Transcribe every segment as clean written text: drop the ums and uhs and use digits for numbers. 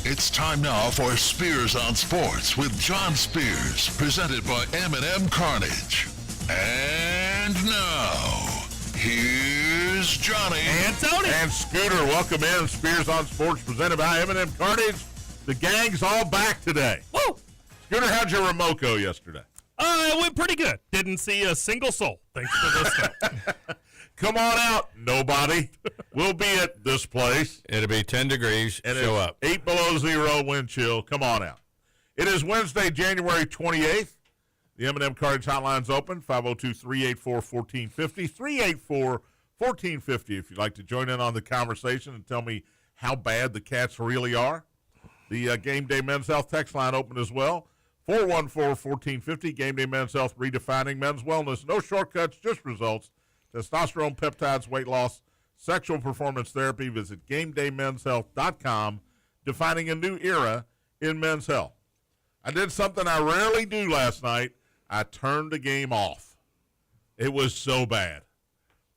It's time now for Spears on Sports with John Spears, presented by M&M Carnage. And now, here's Johnny. And Tony. And Scooter. Welcome in. Spears on Sports, presented by M&M Carnage. The gang's all back today. Woo! Scooter, how'd your remote go yesterday? It went pretty good. Didn't see a single soul, thanks to this stuff. Come on out, nobody. We'll be at this place. It'll be 10 degrees. And Show up. 8 below zero wind chill. Come on out. It is Wednesday, January 28th. The M&M Carnage hotline's open, 502-384-1450, 384-1450 if you'd like to join in on the conversation and tell me how bad the Cats really are. The Gameday Mens Health text line open as well, 414-1450. Gameday Mens Health, redefining men's wellness. No shortcuts, just results. Testosterone, peptides, weight loss, sexual performance therapy. Visit GamedayMensHealth.com, defining a new era in men's health. I did something I rarely do last night. I turned the game off. It was so bad.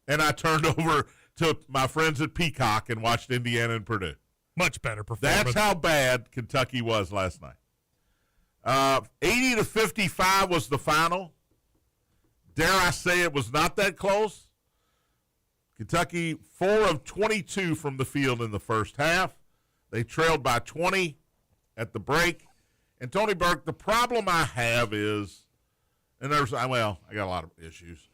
And I turned over to my friends at Peacock and watched Indiana and Purdue. Much better performance. That's how bad Kentucky was last night. 80-55 was the final. Dare I say it was not that close? Kentucky, 4 of 22 from the field in the first half. They trailed by 20 at the break. And Tony Burke, the problem I have is, and I got a lot of issues,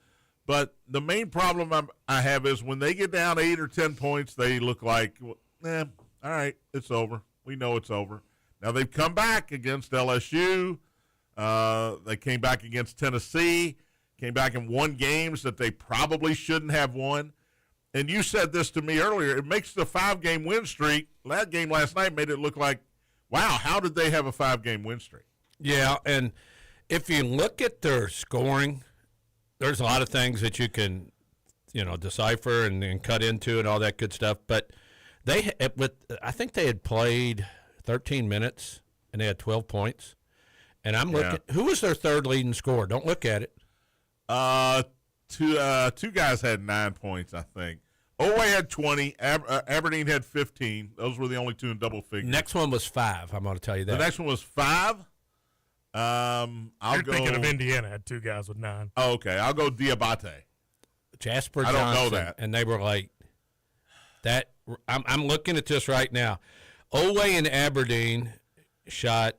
but the main problem I have is when they get down 8 or 10 points, they look like, all right, it's over. We know it's over. Now they've come back against LSU. They came back against Tennessee, came back and won games that they probably shouldn't have won. And you said this to me earlier. It makes the 5-game win streak. That game last night made it look like, wow, how did they have a 5-game win streak? Yeah, and if you look at their scoring, there's a lot of things that you can, decipher and cut into and all that good stuff. But I think they had played 13 minutes and they had 12 points. And I'm looking. Who was their third leading scorer? Don't look at it. Two guys had 9 points, I think. Owe had 20. Aberdeen had 15. Those were the only two in double figures. Next one was 5. I'm going to tell you that. The next one was 5. You're thinking of Indiana had 2 guys with 9. Oh, okay. I'll go Diabate. Jasper I Johnson. don't know that. And they were like that. I'm looking at this right now. Owe and Aberdeen shot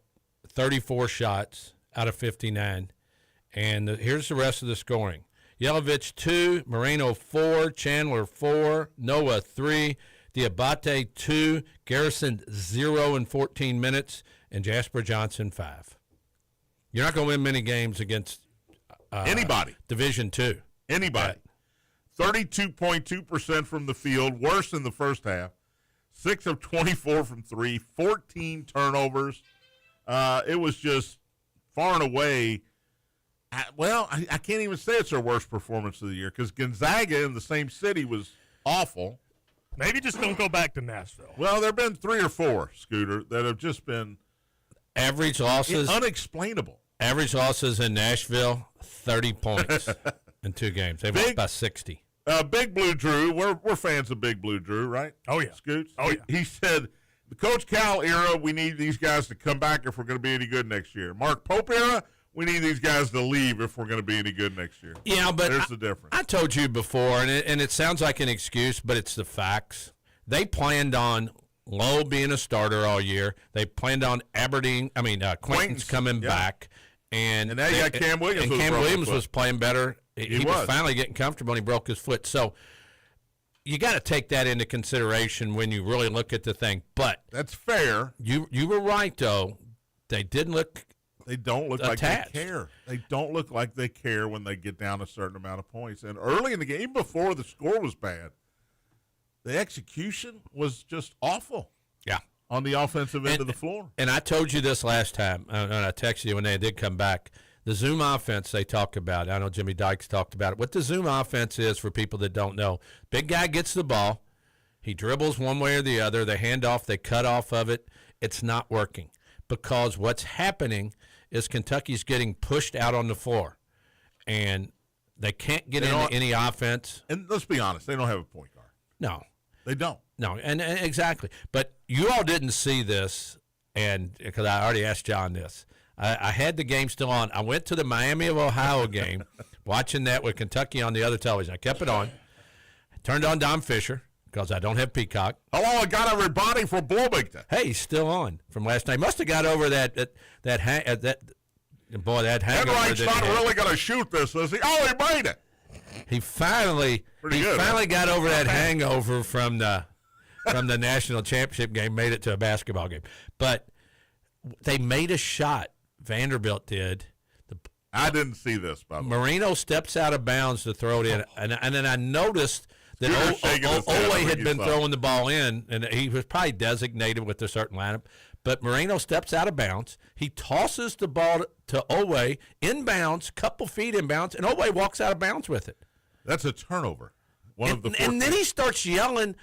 34 shots out of 59. And here's the rest of the scoring. Yelovich 2, Moreno 4, Chandler 4, Noah 3, Diabate 2, Garrison 0 in 14 minutes, and Jasper Johnson 5. You're not going to win many games against anybody. Division II. Anybody. 32.2% from the field, worse in the first half. 6 of 24 from 3, 14 turnovers. It was just far and away. I can't even say it's their worst performance of the year because Gonzaga in the same city was awful. Maybe just don't go back to Nashville. Well, there have been 3 or 4, Scooter, that have just been average losses. Unexplainable. Average losses in Nashville, 30 points in 2 games. They lost by 60. Big Blue Drew, we're fans of Big Blue Drew, right? Oh, yeah. Scoots? Oh, yeah. He said, the Coach Cal era, we need these guys to come back if we're going to be any good next year. Mark Pope era, we need these guys to leave if we're going to be any good next year. Yeah, but there's the difference. I told you before, and it sounds like an excuse, but it's the facts. They planned on Lowe being a starter all year. They planned on Quentin's coming back. And now you got Cam Williams. And Cam Williams was playing better. He was finally getting comfortable, and he broke his foot. So you got to take that into consideration when you really look at the thing. But that's fair. You were right, though. They didn't look. They don't look attached. Like they care. They don't look like they care when they get down a certain amount of points. And early in the game, before the score was bad, the execution was just awful. Yeah. On the offensive end of the floor. And I told you this last time, and I texted you when they did come back. The Zoom offense they talk about, I know Jimmy Dykes talked about it. What the Zoom offense is, for people that don't know, big guy gets the ball. He dribbles one way or the other. They hand off. They cut off of it. It's not working because what's happening is Kentucky's getting pushed out on the floor, and they can't get into any offense. And let's be honest, they don't have a point guard. No. They don't. No, and exactly. But you all didn't see this and because I already asked John this. I had the game still on. I went to the Miami of Ohio game, watching that with Kentucky on the other television. I kept it on. Turned on Don Fisher because I don't have Peacock. Hello, I got everybody for Bloomington. Hey, he's still on from last night. Must have got over that hangover. Enright's not really going to shoot this, is he? Oh, he made it. He finally got over that hangover from the national championship game. Made it to a basketball game, but they made a shot. Vanderbilt did. I didn't see this, by the way. Marino steps out of bounds to throw it in, and then I noticed that Owe had been throwing the ball in, and he was probably designated with a certain lineup. But Marino steps out of bounds. He tosses the ball to Owe inbounds, couple feet inbounds, and Owe walks out of bounds with it. That's a turnover. And then he starts yelling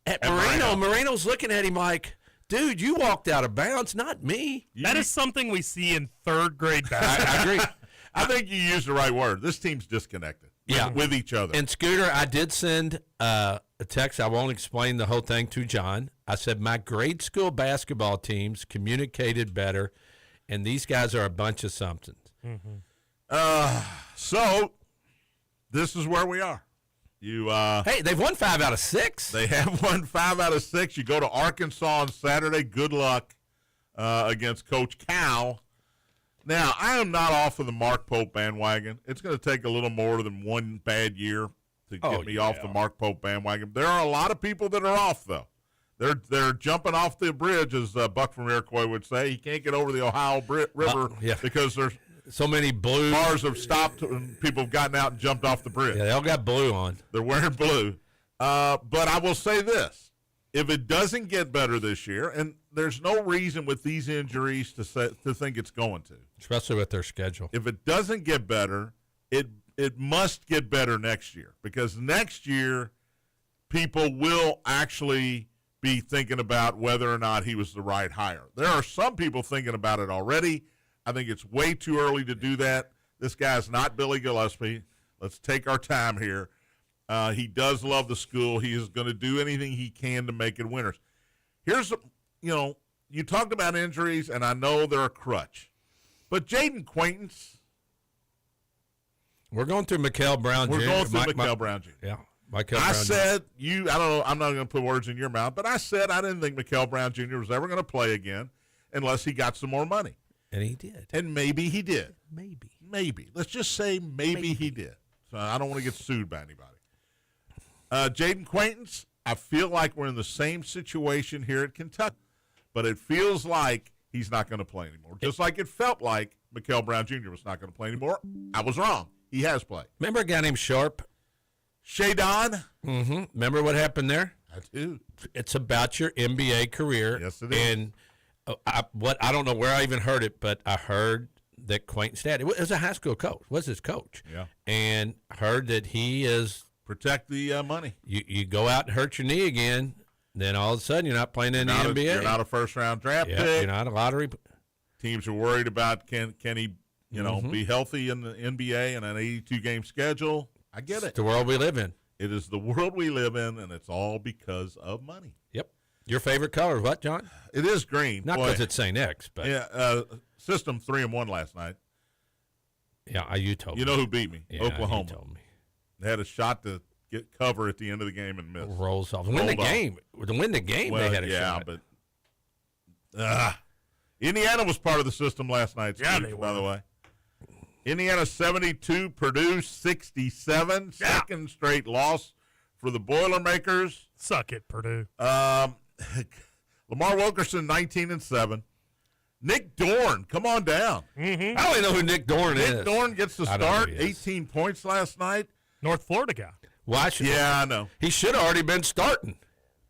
at Marino. Marino's looking at him like, dude, you walked out of bounds, not me. That is something we see in third grade basketball. I agree. I think you used the right word. This team's disconnected with each other. And, Scooter, I did send a text. I won't explain the whole thing to John. I said my grade school basketball teams communicated better, and these guys are a bunch of somethings. Mm-hmm. So this is where we are. Hey, they've won 5 out of 6. They have won 5 out of 6. You go to Arkansas on Saturday. Good luck against Coach Cal. Now, I am not off of the Mark Pope bandwagon. It's going to take a little more than one bad year to get me off the Mark Pope bandwagon. There are a lot of people that are off, though. They're jumping off the bridge, as Buck from Iroquois would say. He can't get over the Ohio River because there's so many blue cars have stopped and people have gotten out and jumped off the bridge. Yeah, they all got blue on. They're wearing blue. But I will say this. If it doesn't get better this year, and there's no reason with these injuries to think it's going to. Especially with their schedule. If it doesn't get better, it must get better next year. Because next year, people will actually be thinking about whether or not he was the right hire. There are some people thinking about it already. I think it's way too early to do that. This guy's not Billy Gillispie. Let's take our time here. He does love the school. He is going to do anything he can to make it winners. Here's, you talked about injuries, and I know they're a crutch. But Jaden Quaintance. We're going through Mikael Brown Jr. We're going through Mikael Brown Jr. Yeah. I said, I don't know, I'm not going to put words in your mouth, but I said I didn't think Mikael Brown Jr. was ever going to play again unless he got some more money. And he did. And maybe he did. Maybe. Let's just say maybe he did. So I don't want to get sued by anybody. Jaden Quaintance, I feel like we're in the same situation here at Kentucky, but it feels like he's not going to play anymore. Just like it felt like Mikael Brown Jr. was not going to play anymore. I was wrong. He has played. Remember a guy named Sharp? Shadon? Mm-hmm. Remember what happened there? I do. It's about your NBA career. Yes, it is. And I don't know where I even heard it, but I heard that Quaintance' dad, it was a high school coach, was his coach. Yeah. And heard that he is. Protect the money. You go out and hurt your knee again, then all of a sudden you're not playing in the NBA. You're not a first-round draft pick. You're not a lottery. Teams are worried about can he be healthy in the NBA and an 82-game schedule. I get it. It's the world we live in. It is the world we live in, and it's all because of money. Yep. Your favorite color is what, John? It is green. Not because it's St. X, but System 3-1 last night. Yeah, you told me. You know who beat me? Yeah, Oklahoma. You told me. They had a shot to get cover at the end of the game and missed. Rolls off. To win the game, they had a shot. Yeah, but Indiana was part of the system last night. Yeah, Steve, by the way. Indiana 72, Purdue 67. Second straight loss for the Boilermakers. Suck it, Purdue. Lamar Wilkerson 19-7. Nick Dorn, come on down. Mm-hmm. I don't even know who Nick Dorn is. Nick Dorn gets the I don't know start. who he is. 18 points last night. North Florida guy. Yeah, I know. He should have already been starting.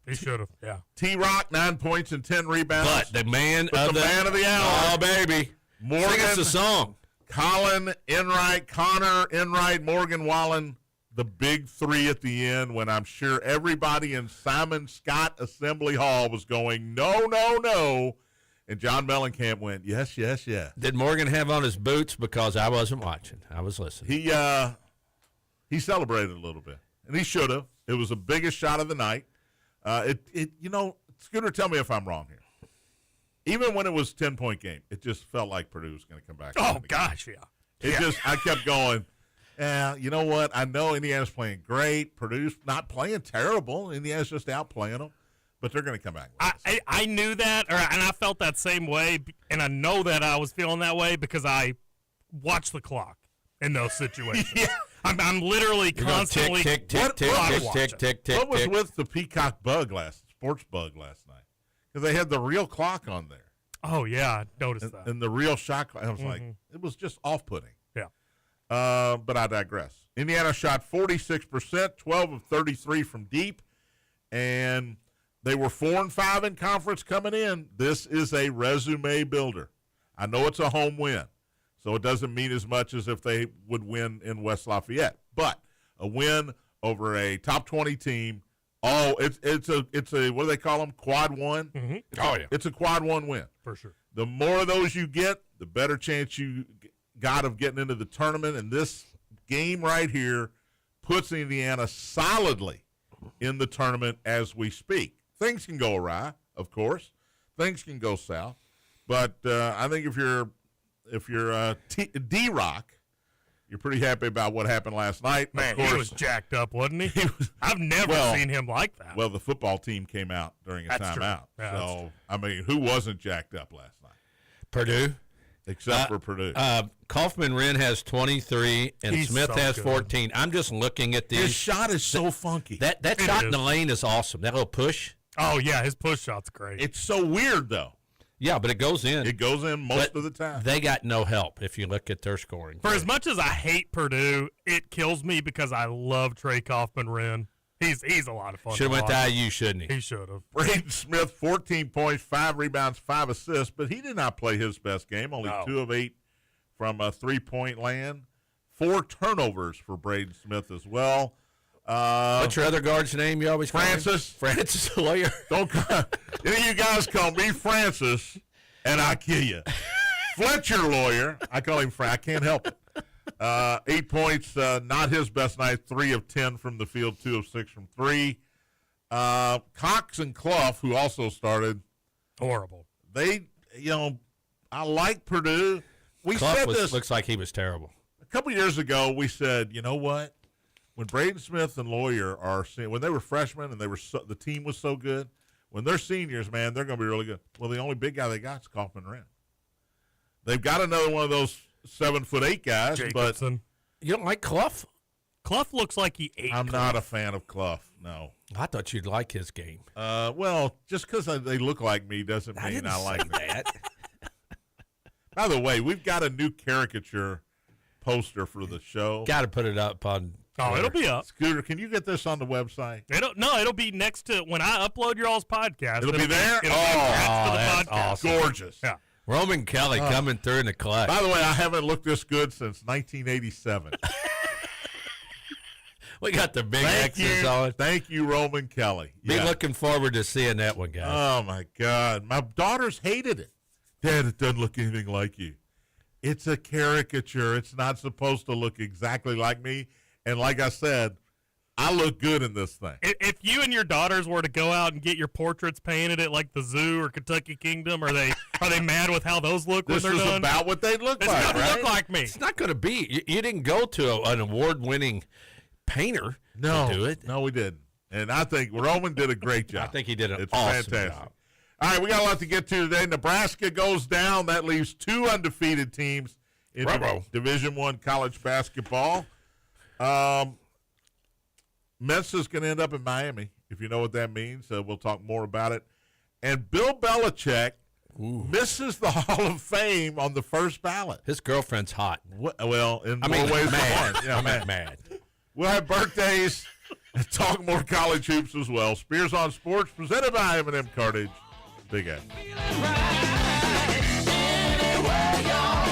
He should have. Yeah. T-Rock 9 points and 10 rebounds. But the man of the hour. Oh, baby. Morgan, sing us a song. Colin Enright, Connor Enright, Morgan Wallen, the big three at the end when I'm sure everybody in Simon Scott Assembly Hall was going, no, no, no. And John Mellencamp went, yes, yes, yes. Did Morgan have on his boots? Because I wasn't watching. I was listening. He celebrated a little bit, and he should have. It was the biggest shot of the night. Scooter, tell me if I'm wrong here. Even when it was 10-point game, it just felt like Purdue was going to come back. Oh, gosh, yeah. I kept going, you know what? I know Indiana's playing great. Purdue's not playing terrible. Indiana's just outplaying them, but they're going to come back. I knew that, and I felt that same way, and I know that I was feeling that way because I watch the clock in those situations. Yeah. I'm literally constantly tick, tick, tick, tick, tick, tick. What was with the Peacock sports bug last night? Because they had the real clock on there. Oh, yeah, I noticed that. And the real shot clock. I was like, it was just off-putting. Yeah. But I digress. Indiana shot 46%, 12 of 33 from deep, and they were 4-5 in conference coming in. This is a resume builder. I know it's a home win, so it doesn't mean as much as if they would win in West Lafayette. But a win over a top 20 team. Oh, it's a what do they call them? Quad one. Mm-hmm. It's a quad one win For sure. The more of those you get, the better chance you got of getting into the tournament. And this game right here puts Indiana solidly in the tournament as we speak. Things can go awry, of course. Things can go south, but I think if you're D-Rock, you're pretty happy about what happened last night. Man, of course, he was jacked up, wasn't he? I've never seen him like that. Well, the football team came out during a timeout. Yeah, so, I mean, who wasn't jacked up last night? Purdue. Except for Purdue. Kaufman-Wren has 23, and He's Smith so has good. 14. I'm just looking at these. His shot is so funky. That It shot is. in the lane is awesome. That little push. Oh, yeah, his push shot's great. It's so weird, though. Yeah, but it goes in. It goes in most But of the time. They got no help if you look at their scoring. For as much as I hate Purdue, it kills me because I love Trey Kaufman-Wren. He's a lot of fun. Should have went to watch. IU, shouldn't he? He should have. Braden Smith, 14 points, 5 rebounds, 5 assists, but he did not play his best game. Only No. 2 of 8 from a three-point land. 4 turnovers for Braden Smith as well. What's your other guard's name? You always call him? Francis. Francis Lawyer. Don't call, any of you guys call me Francis, and I kill you. Fletcher Lawyer, I call him Frank. I can't help it. 8 points, not his best night. 3 of 10 from the field, 2 of 6 from 3. Cox and Clough, who also started, Horrible. they, I like Purdue. We Clough said this looks like he was terrible. a couple years ago. We said, you know what? When Braden Smith and Lawyer when they were freshmen and the team was so good, when they're seniors, man, they're going to be really good. Well, the only big guy they got is Kaufman-Wren. They've got another one of those 7'8" guys, Jacobson. You don't like Clough? Clough looks like he ate. but I'm not a fan of Clough. No. I thought you'd like his game. Well, just because they look like me doesn't mean didn't I like say them. that. By the way, we've got a new caricature poster for the show. Got to put it up on. Oh, it'll be up. Scooter, can you get this on the website? It'll be next to when I upload your all's podcast. It'll be there? It'll be attached to the that's podcast. awesome. Gorgeous. Yeah. Roman Kelly coming through in the clutch. By the way, I haven't looked this good since 1987. We got the big X's on. Thank you, Roman Kelly. Be Yeah. looking forward to seeing that one, guys. Oh, my God. My daughters hated it. Dad, it doesn't look anything like you. It's a caricature. It's not supposed to look exactly like me. And like I said, I look good in this thing. If you and your daughters were to go out and get your portraits painted at like the zoo or Kentucky Kingdom, are they mad with how those look This when is they're done? about what they look It's like, gonna right? look like me. It's not going to be. You didn't go to an award-winning painter No, to do it. No, we didn't. And I think Roman did a great job. I think he did an It's awesome fantastic. job. All right, we got a lot to get to today. Nebraska goes down. That leaves 2 undefeated teams in Bravo. Division I college basketball. Mensa's going to end up in Miami, if you know what that means. We'll talk more about it. And Bill Belichick misses the Hall of Fame on the first ballot. His girlfriend's hot. Well, in more ways than mad. one. Yeah, I'm man. mad. We'll have birthdays and talk more college hoops as well. Spears on Sports, presented by M&M Cartage. Big A. Feeling right anywhere you're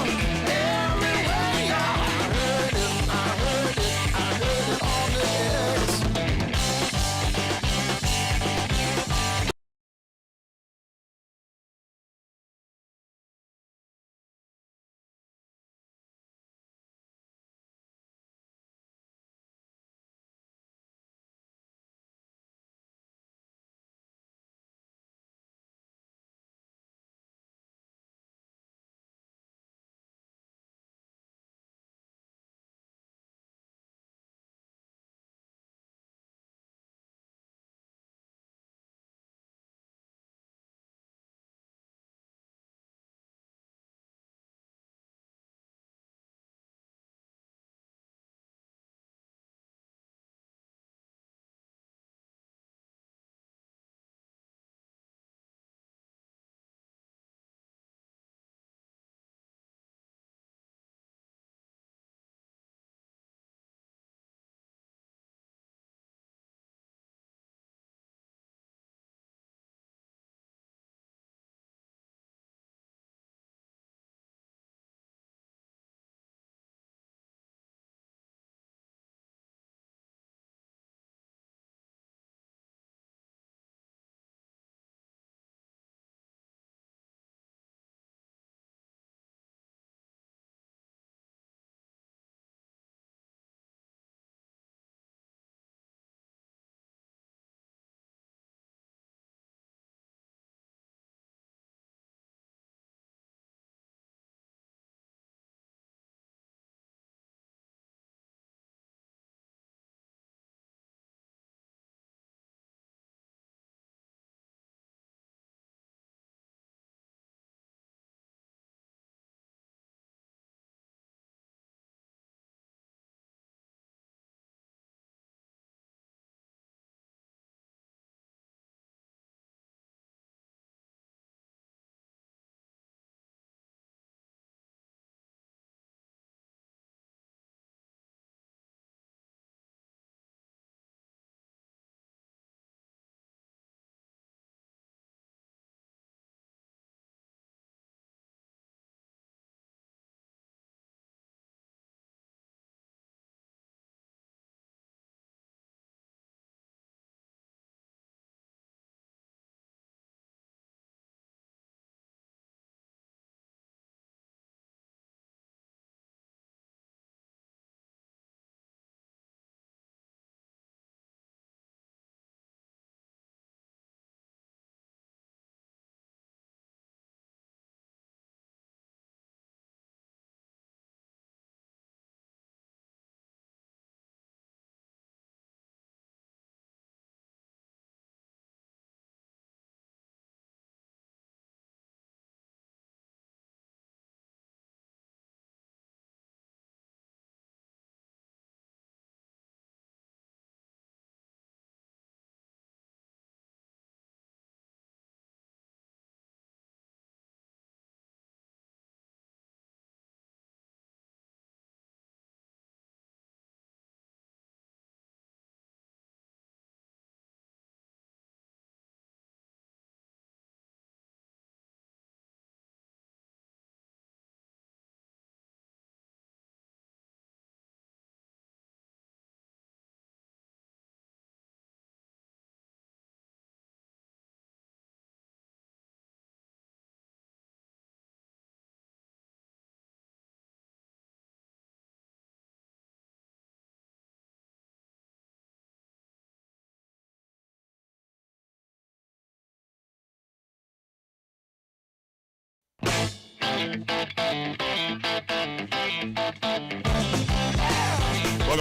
Welcome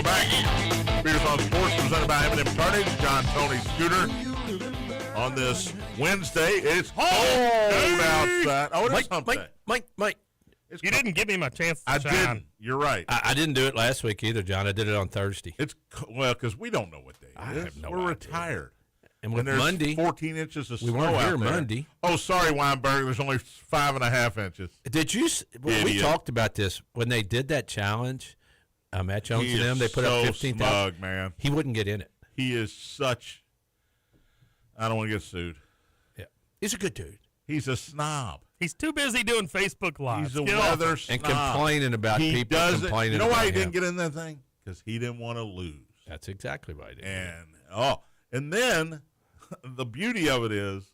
back. Spears on Sports presented by M&M Carnage. John, Tony, Scooter. On this Wednesday, it's cold outside. Oh, it is hump day. Mike. It's You cold. didn't give me my chance to I shine. didn't. You're right. I didn't do it last week either, John. I did it on Thursday. It's well because we don't know what day I it is. have no We're idea. retired. And And with there's Monday, 14 inches of we snow weren't out here there. Monday. Oh, sorry, Weinberg. There's only 5.5 inches. Did you? We Idiot. talked about this when they did that challenge. Matt Jones He and them, is they put so up 15,000. smug, man. He wouldn't get in it. He is such. I don't want to get sued. Yeah, he's a good dude He's a snob. He's too busy doing Facebook Live. He's a Get off weather it. snob. and complaining about He people does it. complaining. You know why about he didn't him. get in that thing? Because he didn't want to lose. That's exactly why he did. And then the beauty of it is,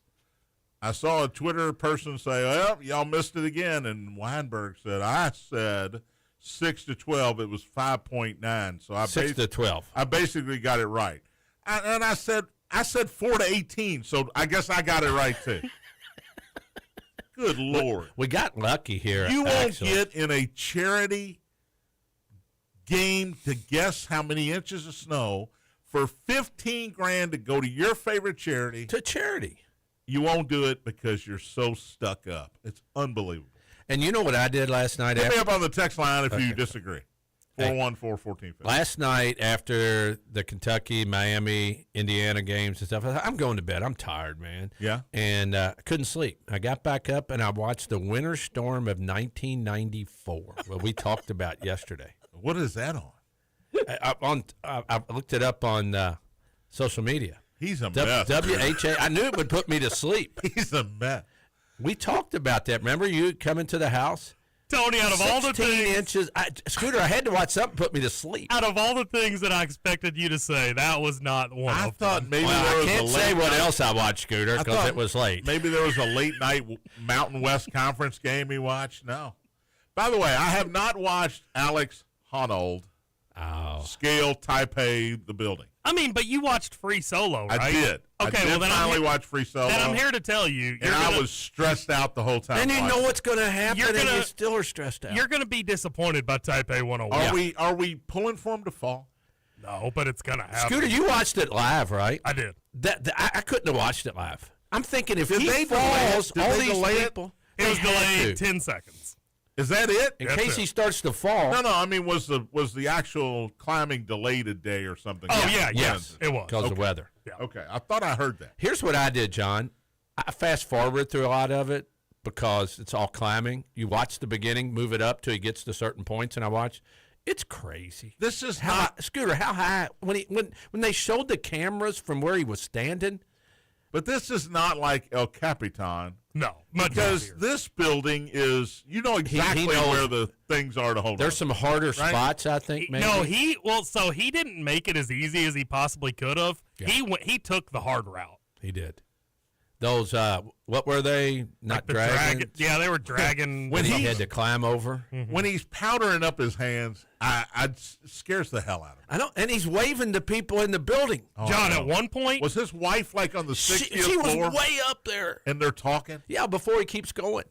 I saw a Twitter person say, "Well, y'all missed it again," and Weinberg said, "I said 6-12. It was 5.9." So I 6-12. I basically got it right. And I said 4-18. So I guess I got it right too. Good Lord. We got lucky here. You won't actually. get in a charity game to guess how many inches of snow for $15,000 to go to your favorite charity. to charity. You won't do it because you're so stuck up. It's unbelievable. And you know what I did last night? Hit me After, up on the text line if you Okay. disagree. Hey. 414-1450. last night after the Kentucky, Miami, Indiana games and stuff, I thought, I'm going to bed. I'm tired, man. Yeah. And I couldn't sleep. I got back up and I watched the winter storm of 1994, what we talked about yesterday. What is that on? I looked it up on social media. He's a mess. WHA. I knew it would put me to sleep. He's a mess. We talked about that. Remember you coming to the house? Tony, out of all the 16 things, inches. Scooter, I had to watch something put me to sleep. out of all the things that I expected you to say, that was not one I of thought them. maybe Well, there I was can't a say late what night- else I watched, Scooter, I because thought it was late. Maybe there was a late night Mountain West Conference game he watched. No. By the way, I have not watched Alex Honnold Oh. scale Taipei, the building. I mean, but you watched Free Solo, right? I did. Okay, I did well then finally I'm, watch Free Solo. then I'm here to tell you, and I was stressed out the whole time. Then you know watching. what's going to happen, You're and gonna- you still are stressed out. you're going to be disappointed by Taipei 101. Are we pulling for him to fall? No, but it's going to happen. Scooter, you watched it live, right? I did. I couldn't have watched it live. I'm thinking if Did he they delay it? falls, Did all they these delay it? people, It was they had delayed to. 10 seconds. Is that it? In That's case it. he starts to fall. No. I mean, was the actual climbing delayed a day or something? Oh, yeah, yes, Yes. it was. Because of weather. Okay, I thought I heard that. Here's what I did, John. I fast forward through a lot of it because it's all climbing. You watch the beginning, move it up till he gets to certain points, and I watch. It's crazy. This is How not. Scooter? How high? When they showed the cameras from where he was standing, But this is not like El Capitan. No, much Because easier. this building is, you know exactly knows- where the things are to hold there's on. some harder Right? spots. I think. Maybe. No, so he didn't make it as easy as he possibly could have. Yeah. He took the hard route. He did. Those what were they? Not The dragons. Yeah, they were dragging. When When he he- had to climb over. When he's powdering up his hands, it scares the hell out of me. I know, and he's waving to people in the building. Oh, John, I at know. one point, Was his wife like on the 60th She was floor? way up there. And they're talking? Yeah, before he keeps going.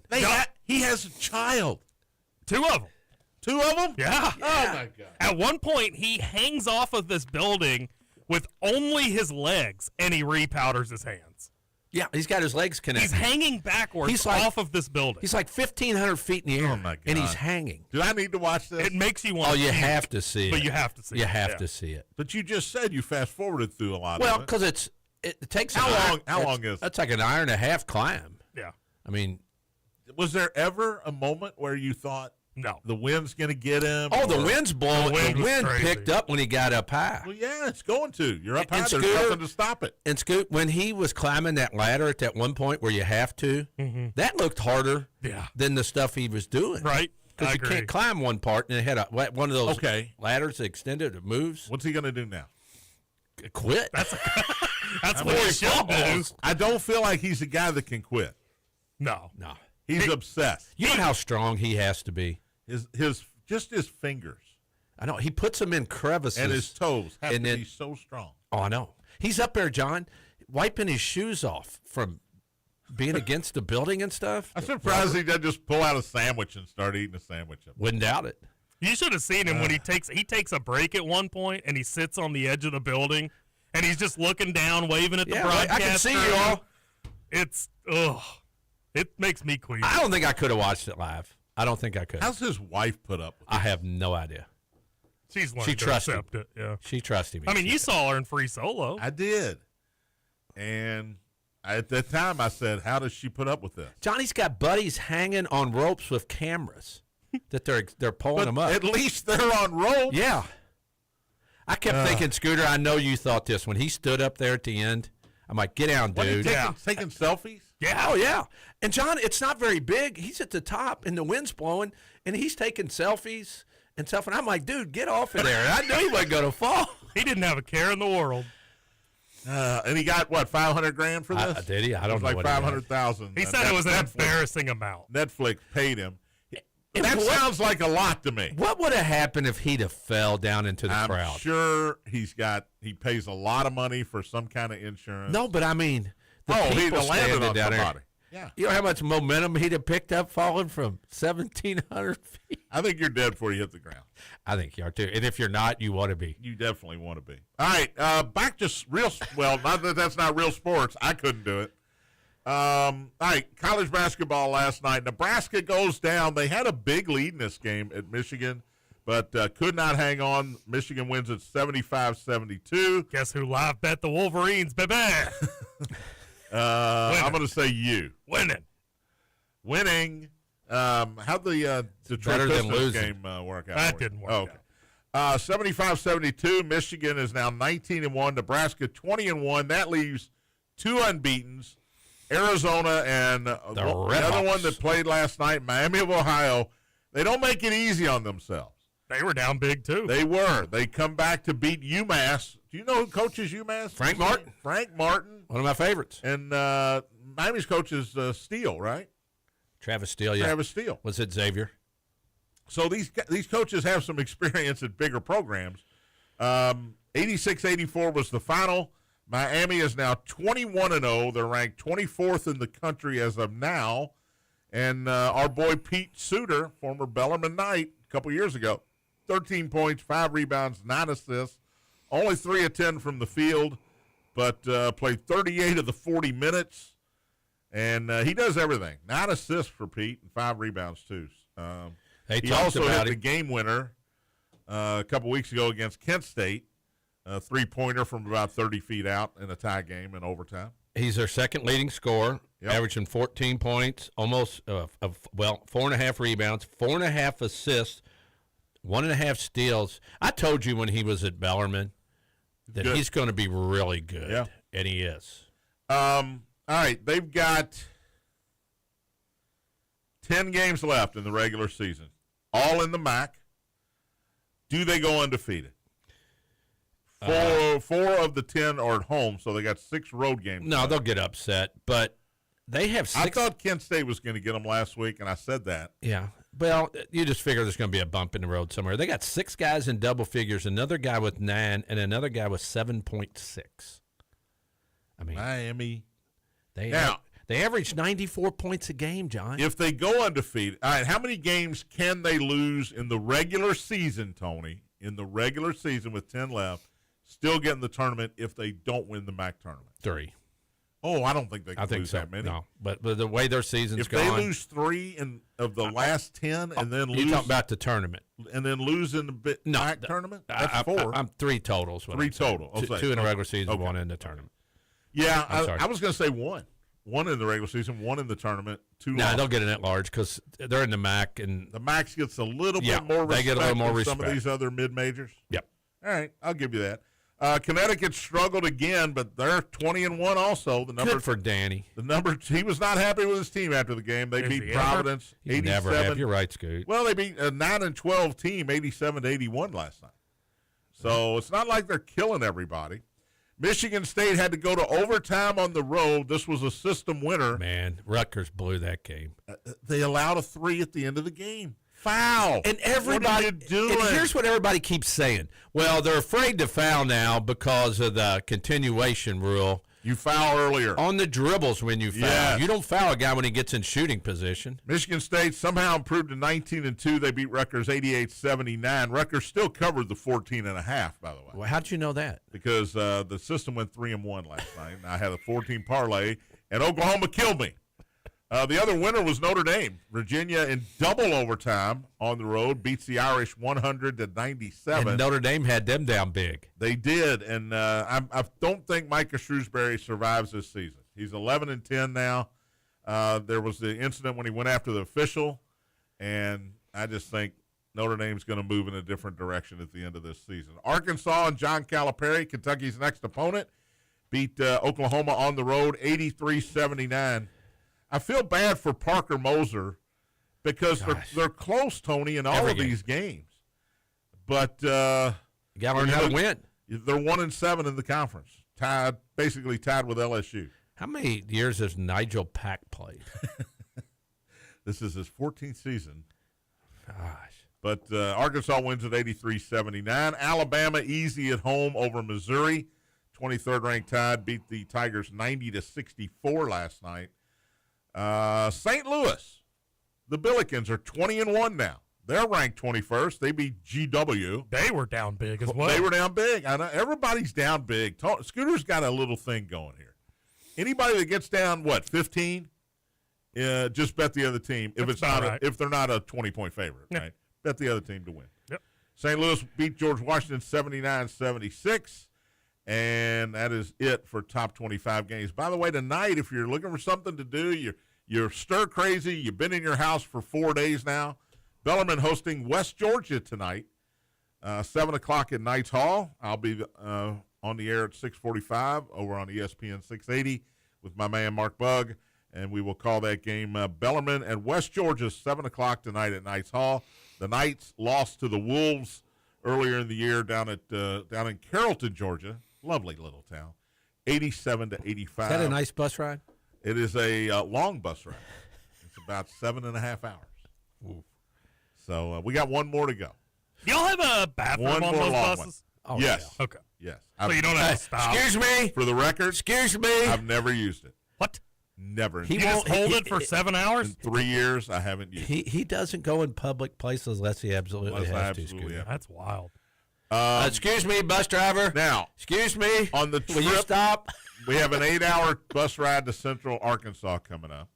He has a child. two of them. Two of them? Yeah. Oh, my God. At one point, he hangs off of this building with only his legs, and he repowders his hands. Yeah, he's got his legs He's connected. hanging backwards He's like- off of this building. He's like 1,500 feet in the air, Oh, my and God. he's hanging. Do I need to watch this? It makes you want. Oh, to you see have it, to see it. but you have to see. You it. have Yeah. to see it. But you just said you fast forwarded through a lot Well, of it. because it takes How an hour- long- how that's- long is it? That's like an hour and a half climb. Yeah. I mean, Was there ever a moment where you thought No. the wind's going to get him? oh, the or- wind's blowing. The wind The was wind crazy. picked up when he got up high. Well, yeah, it's going to. You're up And high. There's Scooter- nothing to stop it. And Scoot, when he was climbing that ladder at that one point where you have to, that looked harder Yeah. than the stuff he was doing. Right. Because I you agree. can't climb one part and it had one of those Okay. ladders extended. It moves. What's he going to do now? Quit. That's what Before he he should do. falls. I don't feel like he's a guy that can quit. No. No. He's obsessed. You know how strong he has to be. His fingers I know. He puts them in crevices. and his toes have And to then- be so strong. Oh, I know. He's up there, John, wiping his shoes off from being against the building and stuff. I'm surprised he doesn't just pull out a sandwich and start eating a sandwich. Wouldn't doubt it. You should have seen him when he takes a break at one point and he sits on the edge of the building and he's just looking down, waving at the broadcast. I can see you all. It's it makes me queasy. I don't think I could have watched it live. I don't think I could. How's his wife put up with I have no idea. She's learned She to trusted accept it. Yeah. She trusted me. I mean, you saw her in Free Solo. I did. And at that time, I said, how does she put up with this? Johnny's got buddies hanging on ropes with cameras that they're pulling them up. At least they're on rope. Yeah. I kept thinking, Scooter, I know you thought this. When he stood up there at the end, I'm like, get down, What, he dude. taking selfies? Yeah. Oh, yeah. And, John, it's not very big. He's at the top, and the wind's blowing, and he's taking selfies and stuff. And I'm like, dude, get off of there. And I knew he wasn't going to fall. He didn't have a care in the world. And he got, what, $500,000 for this? Did he? I don't It was know like what he had. $500,000. He said it was an embarrassing amount. Netflix paid him. And That what- sounds like a lot to me. What would have happened if he'd have fell down into the I'm crowd? sure he pays a lot of money for some kind of insurance. No, but I mean, the he'd people have landed standing on down somebody. there. Yeah. You know how much momentum he'd have picked up falling from 1,700 feet? I think you're dead before you hit the ground. I think you are too. And if you're not, you want to be. You definitely want to be. All right, back to real. Well, not that that's not real sports. I couldn't do it. All right, college basketball last night. Nebraska goes down. They had a big lead in this game at Michigan, but could not hang on. Michigan wins at 75-72. Guess who live bet the Wolverines, baby? I'm going to say you. Winning. How'd the Detroit better than Pistons losing. game work out? That for you? didn't work Okay. 75-72. Michigan is now 19-1. Nebraska 20-1. That leaves two unbeatens. Arizona and the other Redhawks. one that played last night, Miami of Ohio. They don't make it easy on themselves. They were down big, too. They were. They come back to beat UMass. Do you know who coaches UMass? Frank Martin. Frank Martin. One of my favorites. And Miami's coach is Steele, right? Travis Steele, yeah. Travis Steele. Was it Xavier? So these coaches have some experience at bigger programs. 86-84 was the final. Miami is now 21-0. They're ranked 24th in the country as of now. And our boy Pete Suter, former Bellarmine Knight, a couple years ago, 13 points, 5 rebounds, 9 assists, only 3 of 10 from the field, but played 38 of the 40 minutes. And he does everything. 9 assists for Pete and 5 rebounds, too. They He talked also about hit the it. game winner a couple weeks ago against Kent State, a three-pointer from about 30 feet out in a tie game in overtime. He's their second leading scorer, Yep. averaging 14 points, almost, 4.5 rebounds, 4.5 assists, 1.5 steals. I told you when he was at Bellarmine that Good. he's going to be really good, Yeah. and he is. All right, they've got 10 games left in the regular season, all in the MAC. Do they go undefeated? Four of the 10 are at home, so they got 6 road games. No, left. they'll get upset, but they have 6. I thought Kent State was going to get them last week, and I said that. Yeah. Well, you just figure there's going to be a bump in the road somewhere. They got 6 guys in double figures, another guy with 9, and another guy with 7.6. I mean, Miami. they Now- they average 94 points a game, John. If they go undefeated, all right, how many games can they lose in the regular season, Tony? In the regular season with 10 left, still get in the tournament if they don't win the MAC tournament? 3. Oh, I don't think they I can think lose so. that many. No, but the way their season's If gone, they lose 3 of the last 10 and then you lose talk about the tournament. and then lose in the No, MAC tournament, that's 4. I'm 3 totals. 3 total. I'll say. 2 in the regular season, Okay. 1 in the tournament. Yeah, I'm sorry. I was going to say 1. 1 in the regular season, 1 in the tournament, 2 No, losses. they'll get in at large because they're in the MAC, and The MAX gets a little Yeah, bit more respect they get a little more than some of respect. these other mid-majors. yep. All right, I'll give you that. Connecticut struggled again, but they're 20-1 also. Good for Danny. He was not happy with his team after the game. They Is beat he ever? Providence He's never happy. 87. You're right, Scoot. Well, they beat a 9-12 team 87-81 last night. So it's not like they're killing everybody. Michigan State had to go to overtime on the road. This was a system winner. Man, Rutgers blew that game. They allowed a 3 at the end of the game. Foul. And everybody, What are you doing? and here's what everybody keeps saying. Well, they're afraid to foul now because of the continuation rule. You foul earlier. On the dribbles when you foul. Yes. You don't foul a guy when he gets in shooting position. Michigan State somehow improved to 19-2. They beat Rutgers 88-79. Rutgers still covered the 14.5, by the way. Well, how'd you know that? Because the system went 3-1 last night. And I had a 14 parlay, and Oklahoma killed me. The other winner was Notre Dame. Virginia in double overtime on the road beats the Irish 100-97. And Notre Dame had them down big. They did, and I don't think Micah Shrewsbury survives this season. He's 11-10 now. There was the incident when he went after the official, and I just think Notre Dame's going to move in a different direction at the end of this season. Arkansas and John Calipari, Kentucky's next opponent, beat Oklahoma on the road 83-79. I feel bad for Parker Moser because they're close, Tony, in all of these games. But You got to learn how to win. They're 1-7 in the conference, basically tied with LSU. How many years has Nigel Pack played? This is his 14th season. Gosh. But Arkansas wins at 83-79. Alabama easy at home over Missouri. 23rd ranked Tide beat the Tigers 90-64 last night. St. Louis, the Billikens are 20-1 now. They're ranked 21st. They beat GW. They were down big as well. They were down big. I know everybody's down big. Scooter's got a little thing going here. Anybody that gets down 15, just bet the other team. If they're not a 20-point favorite, right? Bet the other team to win. Yep. St. Louis beat George Washington 79-76. And that is it for top 25 games. By the way, tonight, if you're looking for something to do, you're stir crazy, you've been in your house for 4 days now, Bellarmine hosting West Georgia tonight, 7 o'clock at Knights Hall. I'll be on the air at 6:45 over on ESPN 680 with my man Mark Bugg, and we will call that game Bellarmine and West Georgia, 7 o'clock tonight at Knights Hall. The Knights lost to the Wolves earlier in the year down in Carrollton, Georgia. Lovely little town, 87-85. Is that a nice bus ride? It is a long bus ride. It's about 7.5 hours. Ooh. So we got one more to go. Y'all have a bathroom One on more those long buses? one. Yes. Okay. Yes. So you don't have to stop. Excuse me. For the record, Excuse me. I've never used it. What? Never. He You just won't- hold he- it for he- 7 hours? In 3 years, I haven't used it. He doesn't go in public places unless he absolutely Unless I has to. absolutely Scooter. have. That's wild. Excuse me, bus driver. Now, Excuse me. on the Will you trip- stop? we have an 8-hour bus ride to Central Arkansas coming up.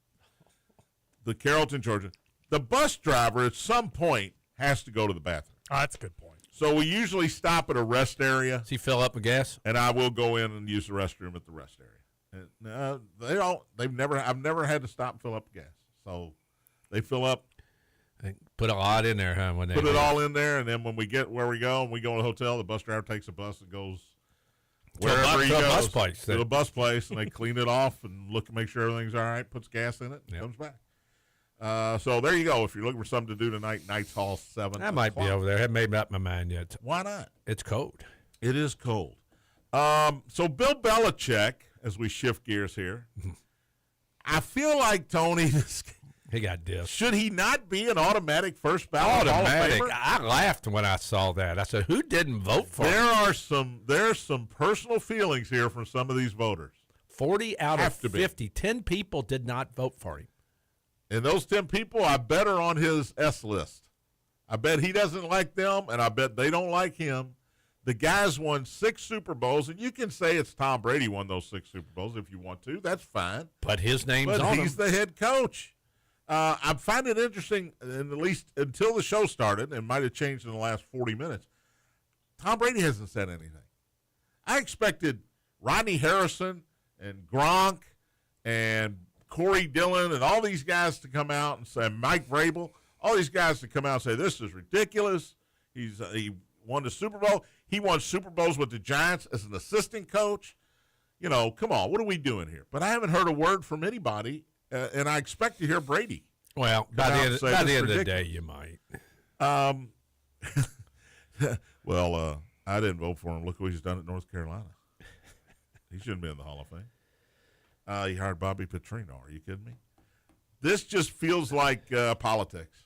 The Carrollton, Georgia. The bus driver at some point has to go to the bathroom. Oh, that's a good point. So we usually stop at a rest area, Does he fill up with gas? and I will go in and use the restroom at the rest area. And, I've never had to stop and fill up gas. So they fill up, Put a lot in there, huh? When they put it all in there, and then when we get where we go and we go to the hotel, the bus driver takes a bus and goes wherever he to a goes. bus place, to then. the bus place, and they clean it off and make sure everything's all right, puts gas in it, and Yep. comes back. So there you go. If you're looking for something to do tonight, Knights Hall 7 I might be o'clock. over there. I haven't made up my mind yet. Why not? It's cold. It is cold. So Bill Belichick, as we shift gears here, I feel like, Tony, He got dissed. should he not be an automatic first ballot Hall of Automatic. Famer? I laughed when I saw that. I said, "Who didn't vote for him?" There's some personal feelings here from some of these voters. 40 out Have of to be. 50. 10 people did not vote for him. And those 10 people, I bet are on his S list. I bet he doesn't like them, and I bet they don't like him. The guy's won 6 Super Bowls, and you can say it's Tom Brady won those 6 Super Bowls if you want to. That's fine. But his name's But on he's him. the head coach. I find it interesting, and at least until the show started, and might have changed in the last 40 minutes, Tom Brady hasn't said anything. I expected Rodney Harrison and Gronk and Corey Dillon and all these guys to come out and say, Mike Vrabel, all these guys to come out and say, this is ridiculous. He won the Super Bowl. He won Super Bowls with the Giants as an assistant coach. You know, come on, what are we doing here? But I haven't heard a word from anybody, and I expect to hear Brady. Well, by Come the out end, and say, by "This the is end of the ridiculous." day, you might. Well, I didn't vote for him. Look what he's done at North Carolina. He shouldn't be in the Hall of Fame. He hired Bobby Petrino. Are you kidding me? This just feels like politics.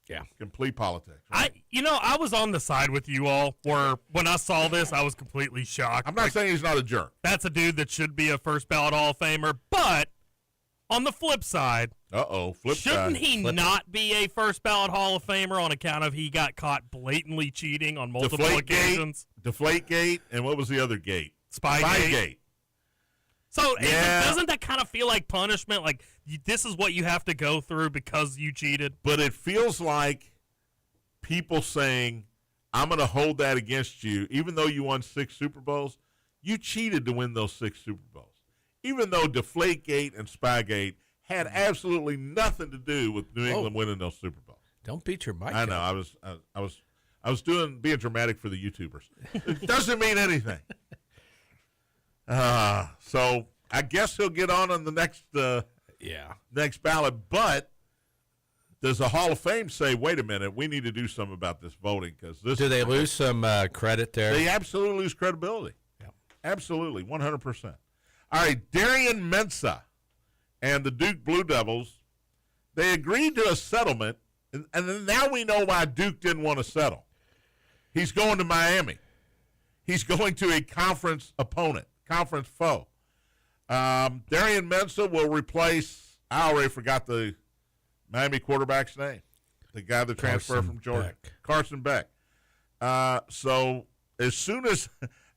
Yeah. Complete politics. Right? I was on the side with you all where when I saw this, I was completely shocked. I'm not saying he's not a jerk. That's a dude that should be a first ballot Hall of Famer. But on the flip side, Flip shouldn't side. he not be a first ballot Hall of Famer on account of he got caught blatantly cheating on multiple occasions? Deflategate, and what was the other gate? Spygate. So Yeah. doesn't that kind of feel like punishment? Like this is what you have to go through because you cheated? But it feels like people saying, I'm going to hold that against you, even though you won 6 Super Bowls. You cheated to win those 6 Super Bowls. Even though Deflategate and Spygate had absolutely nothing to do with New England winning those Super Bowls. Don't beat your mic. I know. I was being dramatic for the YouTubers. It doesn't mean anything. So I guess he'll get on the next ballot. But does the Hall of Fame say, wait a minute, we need to do something about this voting? Because Do they lose some credit there? They absolutely lose credibility. Yeah. Absolutely, 100%. All right, Darian Mensah and the Duke Blue Devils, they agreed to a settlement, and then now we know why Duke didn't want to settle. He's going to Miami. He's going to a conference opponent, conference foe. Darian Mensah will replace, I already forgot the Miami quarterback's name, the guy that transferred from Georgia. Carson Beck. So as soon as,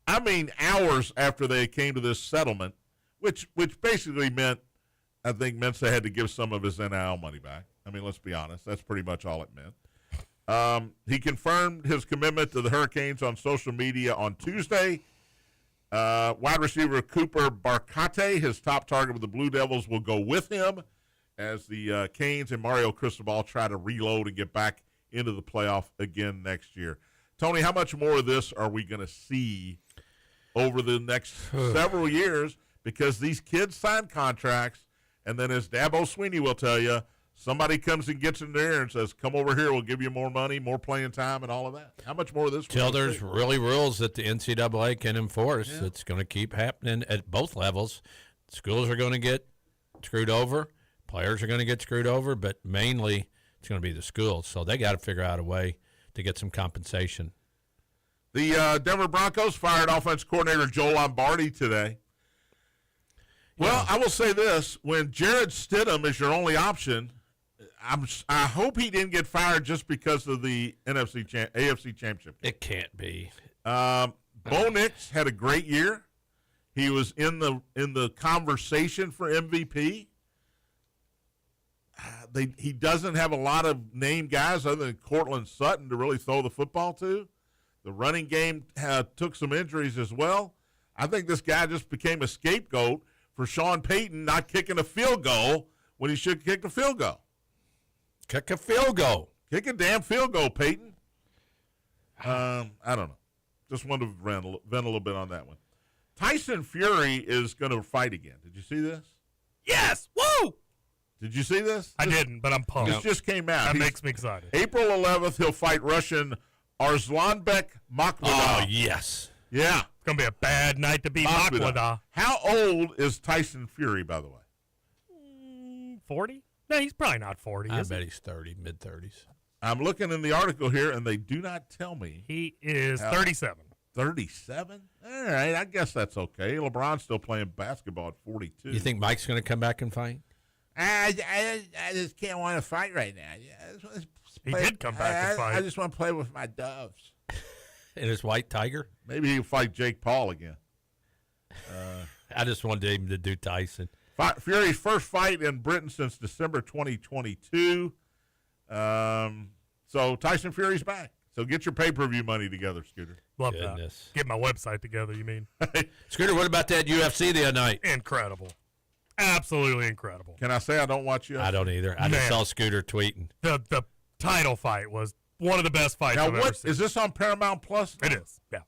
hours after they came to this settlement, which basically meant, I think Mensah had to give some of his NIL money back. Let's be honest. That's pretty much all it meant. He confirmed his commitment to the Hurricanes on social media on Tuesday. Wide receiver Cooper Barcate, his top target with the Blue Devils, will go with him as the Canes and Mario Cristobal try to reload and get back into the playoff again next year. Tony, how much more of this are we going to see over the next several years? Because these kids sign contracts, and then as Dabo Sweeney will tell you, somebody comes and gets in there and says, come over here, we'll give you more money, more playing time, and all of that. How much more of this? Till there's really rules that the NCAA can enforce. Yeah. It's going to keep happening at both levels. Schools are going to get screwed over. Players are going to get screwed over, but mainly it's going to be the schools. So they got to figure out a way to get some compensation. The Denver Broncos fired offense coordinator Joe Lombardi today. Well, I will say this. When Jared Stidham is your only option, I hope he didn't get fired just because of the AFC Championship game. It can't be. Bo Nix had a great year. He was in the conversation for MVP. He doesn't have a lot of named guys other than Cortland Sutton to really throw the football to. The running game took some injuries as well. I think this guy just became a scapegoat for Sean Payton not kicking a field goal when he should kick a field goal. Kick a field goal. Kick a damn field goal, Peyton. I don't know. Just wanted to vent a little bit on that one. Tyson Fury is going to fight again. Did you see this? Yes! Woo! Did you see this? I didn't, but I'm pumped. This just came out. That makes me excited. April 11th, he'll fight Russian Arslanbek Makhmudov. Oh, yes. Yeah. It's going to be a bad night to beat Makhmudov. How old is Tyson Fury, by the way? 40? No, he's probably not 40. I bet he's 30, mid-30s. I'm looking in the article here, and they do not tell me. He is 37. 37? All right, I guess that's okay. LeBron's still playing basketball at 42. You think Mike's going to come back and fight? I just can't want to fight right now. He did come back and fight. I just want to play with my doves. And his white tiger? Maybe he'll fight Jake Paul again. I just wanted him to do Tyson. Fury's first fight in Britain since December 2022. So Tyson Fury's back. So get your pay-per-view money together, Scooter. Love that. Get my website together, you mean? Scooter, what about that UFC the other night? Incredible. Absolutely incredible. Can I say I don't watch UFC? I don't either. I just saw Scooter tweeting. The title fight was one of the best fights I've ever seen. Is this on Paramount Plus? It is, yeah.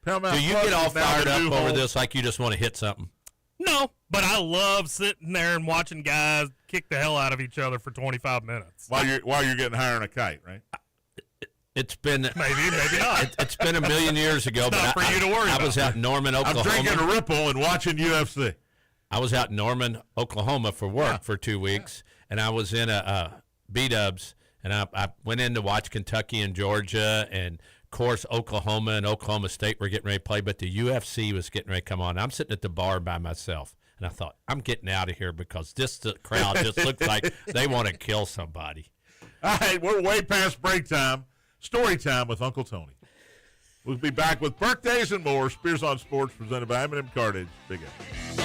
Paramount Do you Plus get all is now fired the up new over home. this like you just want to hit something? No, but I love sitting there and watching guys kick the hell out of each other for 25 minutes. While you're getting higher on a kite, right? It's been maybe not. It's been a million years ago, but not for you to worry I about. was out in Norman, Oklahoma. I'm drinking a Ripple and watching UFC. I was out in Norman, Oklahoma for work for 2 weeks, and I was in a B-Dubs, And I went in to watch Kentucky and Georgia, and, of course, Oklahoma and Oklahoma State were getting ready to play, but the UFC was getting ready to come on. I'm sitting at the bar by myself, and I thought, I'm getting out of here because this crowd just looks like they want to kill somebody. All right, we're way past break time. Story time with Uncle Tony. We'll be back with birthdays and more. Spears on Sports presented by M&M Cartage. Big A.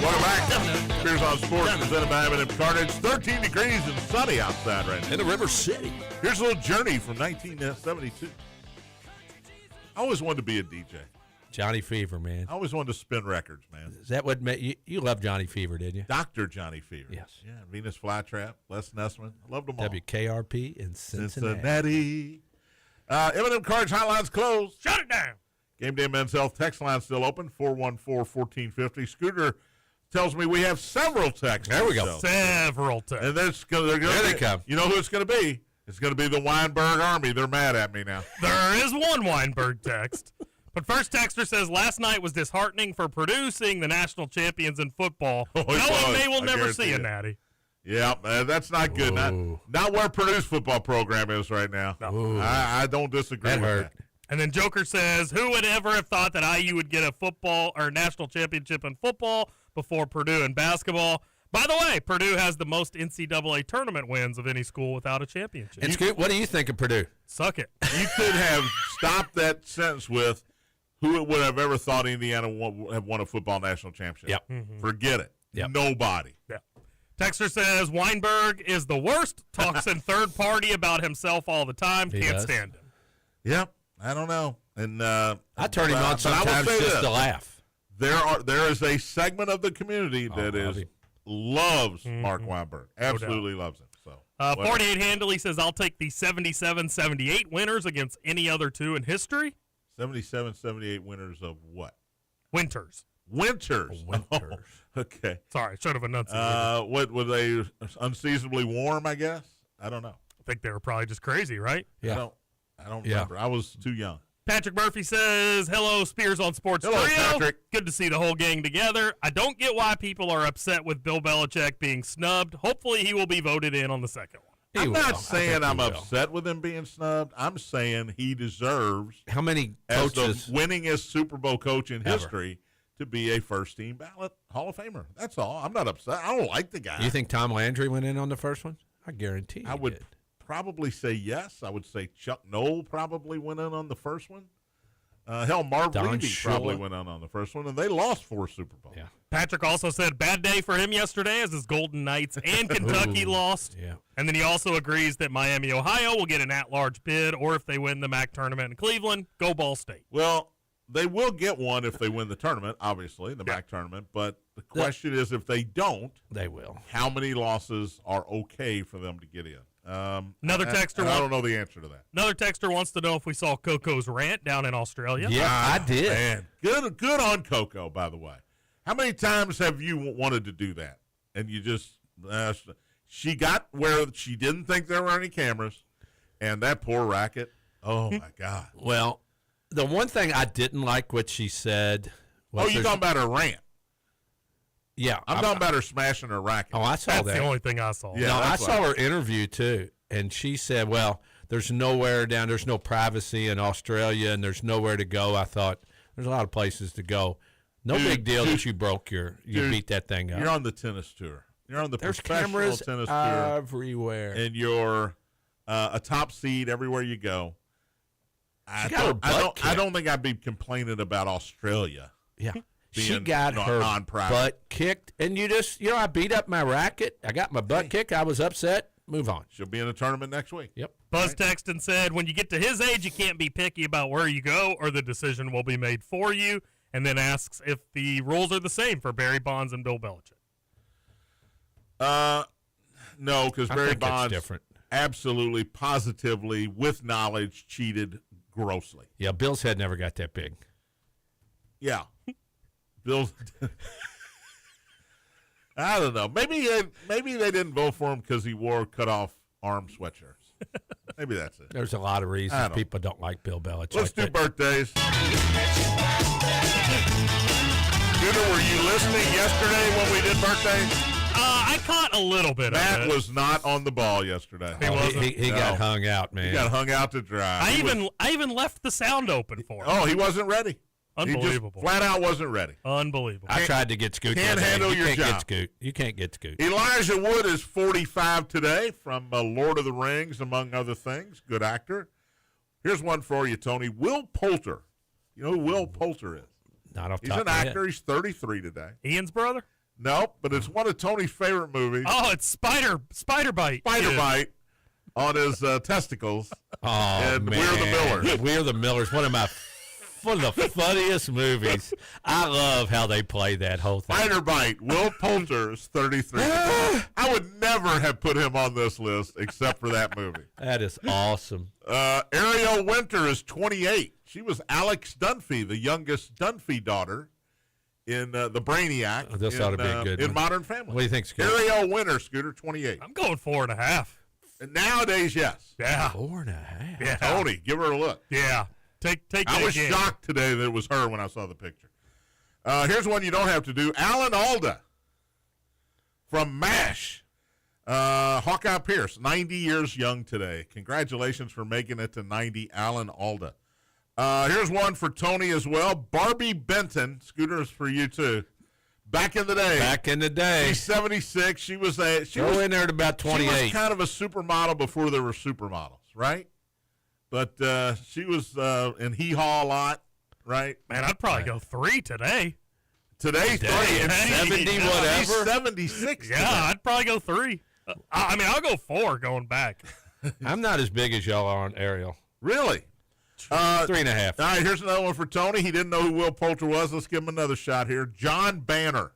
Welcome back. Spears on Sports presented by M&M Cartage. 13 degrees and sunny outside right now. In the River City. Here's a little journey from 1972. I always wanted to be a DJ. Johnny Fever, man. I always wanted to spin records, man. Is that what you love Johnny Fever, did you? Dr. Johnny Fever. Yes. Yeah, Venus Flytrap, Les Nessman. I loved them all. WKRP in Cincinnati. M&M Cards Hotline's closed. Shut it down. Gameday Men's Health text line still open, 414-1450. Scooter tells me we have several texts. There we go. Several times. And they're There they come. You know who it's going to be? It's going to be the Weinberg Army. They're mad at me now. There is one Weinberg text. But first texter says, last night was disheartening for Purdue seeing the national champions in football. Oh, it Knowing was. they will I never see guarantee a it. natty. Yeah, that's not good. Not where Purdue's football program is right now. No. I don't disagree That with hurt. that. And then Joker says, who would ever have thought that IU would get a football or national championship in football before Purdue in basketball? By the way, Purdue has the most NCAA tournament wins of any school without a championship. And Scoot, what do you think of Purdue? Suck it. You could have stopped that sentence with, who would have ever thought Indiana would have won a football national championship? Yep. Forget it. Yep. Nobody. Yeah. Texter says, Weinberg is the worst, talks in third party about himself all the time, He can't does. stand him. Yep. I don't know. And I turn him on but I will sometimes say just this. to laugh. There is a segment of the community that love is him. loves Mark Weinberg. Absolutely loves him. So whatever. 48 handily says, I'll take the 77-78 winners against any other two in history. 77-78 winners of what? Winters. Winters. Winters. Oh, okay. Sorry, should have enunciated. What were they? Unseasonably warm, I guess. I don't know. I think they were probably just crazy, right? Yeah. I don't Yeah. remember. I was too young. Patrick Murphy says, hello, Spears on Sports Hello, Trio. Patrick. Good to see the whole gang together. I don't get why people are upset with Bill Belichick being snubbed. Hopefully he will be voted in on the second one. He I'm will. not I saying think he I'm will. upset with him being snubbed. I'm saying he deserves, How many as the coaches? winningest Super Bowl coach in Ever. history, to be a first-team ballot Hall of Famer. That's all. I'm not upset. I don't like the guy. You think Tom Landry went in on the first one? I guarantee he I would did. probably say yes. I would say Chuck Noll probably went in on the first one. Hell, Marv Don Levy probably Shula. went in on the first one, and they lost 4 Super Bowls. Yeah. Patrick also said, bad day for him yesterday as his Golden Knights and Kentucky Ooh. lost. Yeah. And then he also agrees that Miami, Ohio will get an at-large bid, or if they win the MAC tournament in Cleveland, go Ball State. Well, they will get one if they win the tournament, obviously, the MAC tournament. But the question is, if they don't, They will. how many losses are okay for them to get in? Another texter and I wa- don't know the answer to that. Another texter wants to know if we saw Coco's rant down in Australia. Yeah, I did. Man, good on Coco, by the way. How many times have you wanted to do that? And you just, she got where she didn't think there were any cameras, and that poor racket, oh, my God. Well, the one thing I didn't like what she said was Oh, you're talking about her rant. yeah. I'm talking about her smashing her racket. Oh, I saw That's that. the only thing I saw. Yeah. No, I that's saw right. her interview too, and she said, "Well, there's nowhere down. There's no privacy in Australia, and there's nowhere to go." I thought there's a lot of places to go. No Dude, big deal dude, that you dude, beat that thing up. You're on the tennis tour. You're on the There's professional cameras tennis tour, everywhere. and you're a top seed everywhere you go. She got her butt I kicked. don't think I'd be complaining about Australia. Yeah. She being got her non-private. butt kicked, and I beat up my racket. I got my butt kicked. I was upset. Move on. She'll be in a tournament next week. Yep. Buzz texted and said, when you get to his age, you can't be picky about where you go or the decision will be made for you. And then asks if the rules are the same for Barry Bonds and Bill Belichick. No, because I Barry think it's Bonds different. absolutely, positively, with knowledge, cheated grossly. Yeah, Bill's head never got that big. Yeah. Bill. I don't know. Maybe they didn't vote for him because he wore cut-off arm sweatshirts. Maybe that's it. There's a lot of I reasons don't- people don't like Bill Belichick. Let's do but- birthdays. Gooder, were you listening yesterday when we did birthdays? I caught a little bit Matt of it. was not on the ball yesterday. He Oh, wasn't? he No. got hung out, man. He got hung out to dry. I He was- even left the sound open for him. Oh, he wasn't ready. Unbelievable. He just flat out wasn't ready. Unbelievable. I tried to get Scoot. Can't the other day. handle You your can't job. Get Scoot. You can't get Scoot. Elijah Wood is 45 today from Lord of the Rings, among other things. Good actor. Here's one for you, Tony. Will Poulter. You know who Will Poulter is? Not off He's top an of my head. actor. He's 33 today. Ian's brother? Nope, but it's one of Tony's favorite movies. Oh, it's Spider Bite. Spider Yeah. Bite on his testicles. Oh, And man. We're the Millers. We're the Millers. One of my one of the funniest movies. I love how they play that whole thing. Fighter Bite. Will Poulter is 33. I would never have put him on this list except for that movie. That is awesome. Ariel Winter is 28. She was Alex Dunphy, the youngest Dunphy daughter in the Brainiac. Oh, this ought to be a good in one. Modern Family. What do you think, Scooter? Ariel Winter, Scooter, 28. I'm going 4.5. And nowadays, yes. Yeah. 4.5. Yeah. Tony, give her a look. Yeah. Take I that was again. shocked today that it was her when I saw the picture. Here's one you don't have to do. Alan Alda from MASH. Hawkeye Pierce, 90 years young today. Congratulations for making it to 90, Alan Alda. Here's one for Tony as well. Barbie Benton, Scooters for you too. Back in the day. Back in the day. She's 76. She was Go in there at about She 28. was kind of a supermodel before there were supermodels, right? But she was in Hee Haw a lot, right? Man, I'd probably go 3 today. Today's Today, and 70 He's whatever. 76 Yeah, today. I'd probably go 3. I mean, I'll go 4 going back. I'm not as big as y'all are on Ariel. Really? 3.5. All right, here's another one for Tony. He didn't know who Will Poulter was. Let's give him another shot here. John Banner.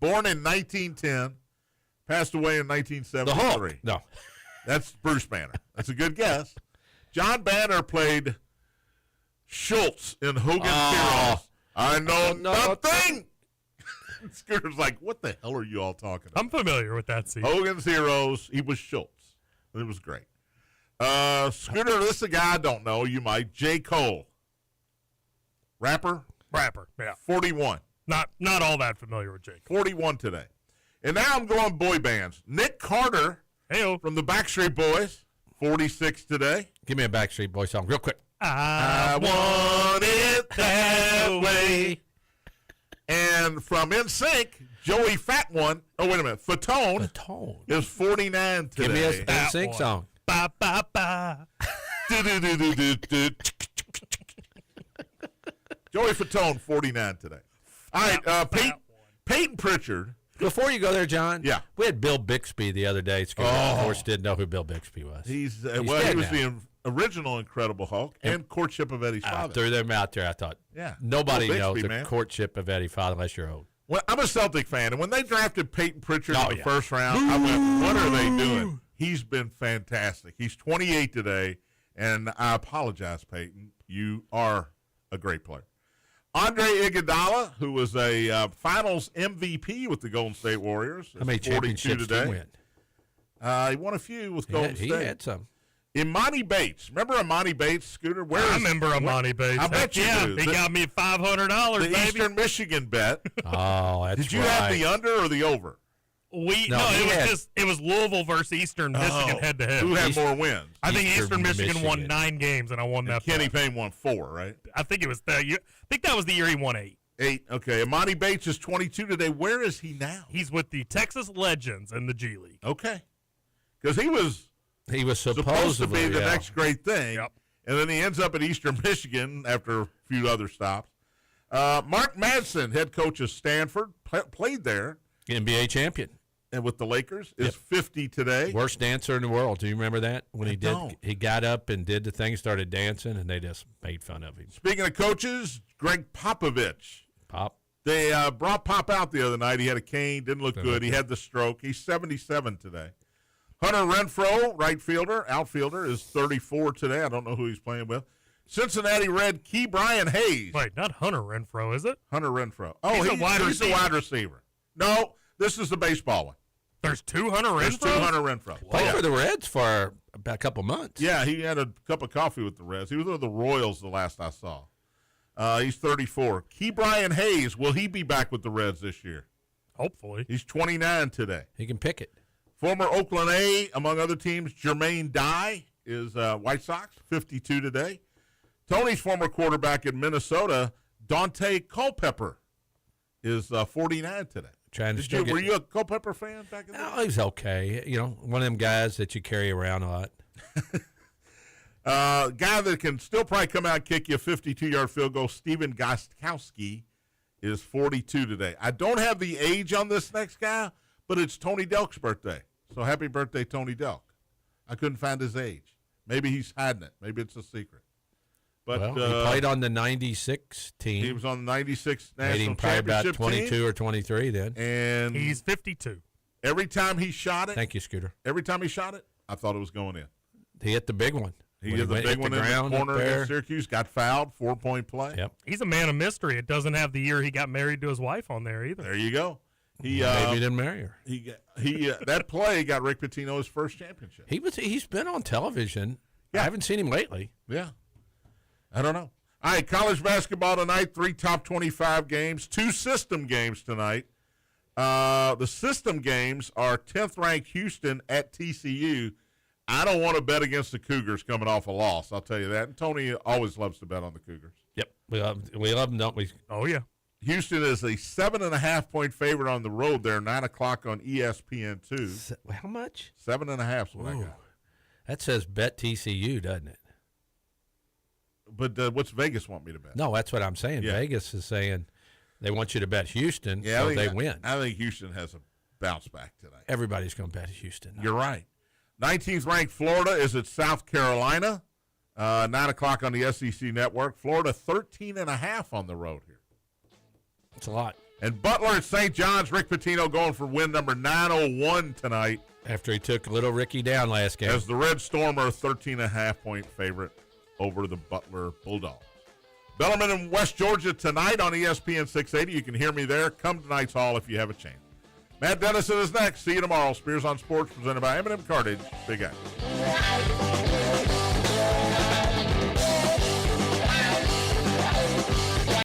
Born in 1910, passed away in The 1973. Hulk. No. That's Bruce Banner. That's a good guess. John Banner played Schultz in Hogan's Heroes. I know nothing. Scooter's like, what the hell are you all talking about? I'm familiar with that scene. Hogan's Heroes. He was Schultz. It was great. Scooter, this is a guy I don't know. You might. J. Cole. Rapper. Rapper, yeah. 41. Not all that familiar with Jake. 41 today. And now I'm going boy bands. Nick Carter Heyo. from the Backstreet Boys. 46 today. Give me a Backstreet Boy song real quick. I want it that way. And from NSYNC, Joey Fat One. Oh, wait a minute. Fatone The tone. is 49 today. Give me a That NSYNC one. song. Ba ba ba. Do-do-do-do-do-do. Joey Fatone, 49 today. All right, Peyton Pritchard. Before you go there, John. Yeah. We had Bill Bixby the other day. Scooter, of course, didn't know who Bill Bixby was. He's dead he was now. the original Incredible Hulk and Courtship of Eddie's I Father. threw them out there. I thought, Yeah. nobody Bill knows Bixby, the man. courtship of Eddie Father unless you're old. Well, I'm a Celtic fan, and when they drafted Peyton Pritchard Oh, in the yeah. first round, I went, what are they doing? He's been fantastic. He's 28 today, and I apologize, Peyton. You are a great player. Andre Iguodala, who was a finals MVP with the Golden State Warriors. How many is 42 championships did he today. win? He won a few with Golden He State. had some. Imani Bates. Remember Imani Bates, Scooter? Where I is- remember Amani Bates. I bet you yeah, do. he The- got me $500, The baby. Eastern Michigan bet. Oh, that's Did you right. have the under or the over? No, It he had- was Louisville versus Eastern Michigan head to head. Who had East- more wins? I think Eastern Eastern Michigan won Michigan. 9 games, and I won that. Kenny bet. Payne won 4, right? I think it was that year. I think that was the year he won 8. 8. Okay. Imani Bates is 22 today. Where is he now? He's with the Texas Legends in the G League. Okay. Because he was He was supposed to be the yeah. next great thing. Yep. And then he ends up at Eastern Michigan after a few other stops. Mark Madsen, head coach of Stanford, played there NBA champion. and with the Lakers, is 50 today. Worst dancer in the world. Do you remember that? When I he did, don't. he got up and did the thing, started dancing, and they just made fun of him. Speaking of coaches, Greg Popovich. Pop. They brought Pop out the other night. He had a cane, didn't look good. He had the stroke. He's 77 today. Hunter Renfroe, right fielder, outfielder, is 34 today. I don't know who he's playing with. Cincinnati Red Key Brian Hayes. Wait, not Hunter Renfro, is it? Hunter Renfroe. Oh, He's a wide he's a receiver. wide receiver. No, this is the baseball one. There's 2 Hunter Renfro. There's 2 Hunter Renfroe. Played for the Reds for about a couple months. Yeah, he had a cup of coffee with the Reds. He was with the Royals the last I saw. He's 34. Key Brian Hayes, will he be back with the Reds this year? Hopefully. He's 29 today. He can pick it. Former Oakland A, among other teams, Jermaine Dye is White Sox, 52 today. Tony's former quarterback in Minnesota, Dante Culpepper, is 49 today. Trying to still Were get. you a Culpepper fan back in the day? Oh, he's okay. You know, one of them guys that you carry around a lot. Guy that can still probably come out and kick you a 52-yard field goal, Steven Gostkowski, is 42 today. I don't have the age on this next guy, but it's Tony Delk's birthday. So happy birthday, Tony Delk. I couldn't find his age. Maybe he's hiding it. Maybe it's a secret. But Well, he played on the 96 team. he was on the 96 Made National him probably about Championship 22 team. or 23 then. And He's 52. every time he shot it, Thank you, Scooter. I thought it was going in. He hit the big one. He When did the went- big hit one in ground the up corner there. against Syracuse, got fouled, 4-point play. Yep. He's a man of mystery. It doesn't have the year he got married to his wife on there either. There you go. He Maybe he didn't marry her. he that play got Rick Pitino his first championship. He's been on television. Yeah. I haven't seen him lately. Yeah. I don't know. All right, college basketball tonight, 3 top 25 games, 2 system games tonight. The system games are 10th ranked Houston at TCU. I don't want to bet against the Cougars coming off a loss, I'll tell you that. And Tony always loves to bet on the Cougars. Yep. We love them, don't we? Oh, yeah. Houston is a 7.5-point favorite on the road there, 9 o'clock on ESPN2. How much? 7.5 is what I Ooh. got. That says bet TCU, doesn't it? But what's Vegas want me to bet? No, that's what I'm saying. Yeah. Vegas is saying they want you to bet Houston Yeah, so they win. I think Houston has a bounce back tonight. Everybody's going to bet Houston. You're right. 19th ranked Florida is at South Carolina, 9 o'clock on the SEC Network. Florida 13.5 on the road here. It's a lot. And Butler at St. John's, Rick Pitino going for win number 901 tonight After he took little Ricky down last game. as the Red Storm are a 13.5-point favorite over the Butler Bulldogs. Bellarmine in West Georgia tonight on ESPN 680. You can hear me there. Come to Knight's Hall if you have a chance. Matt Dennison is next. See you tomorrow. Spears on Sports presented by M&M Cartage. Big Action.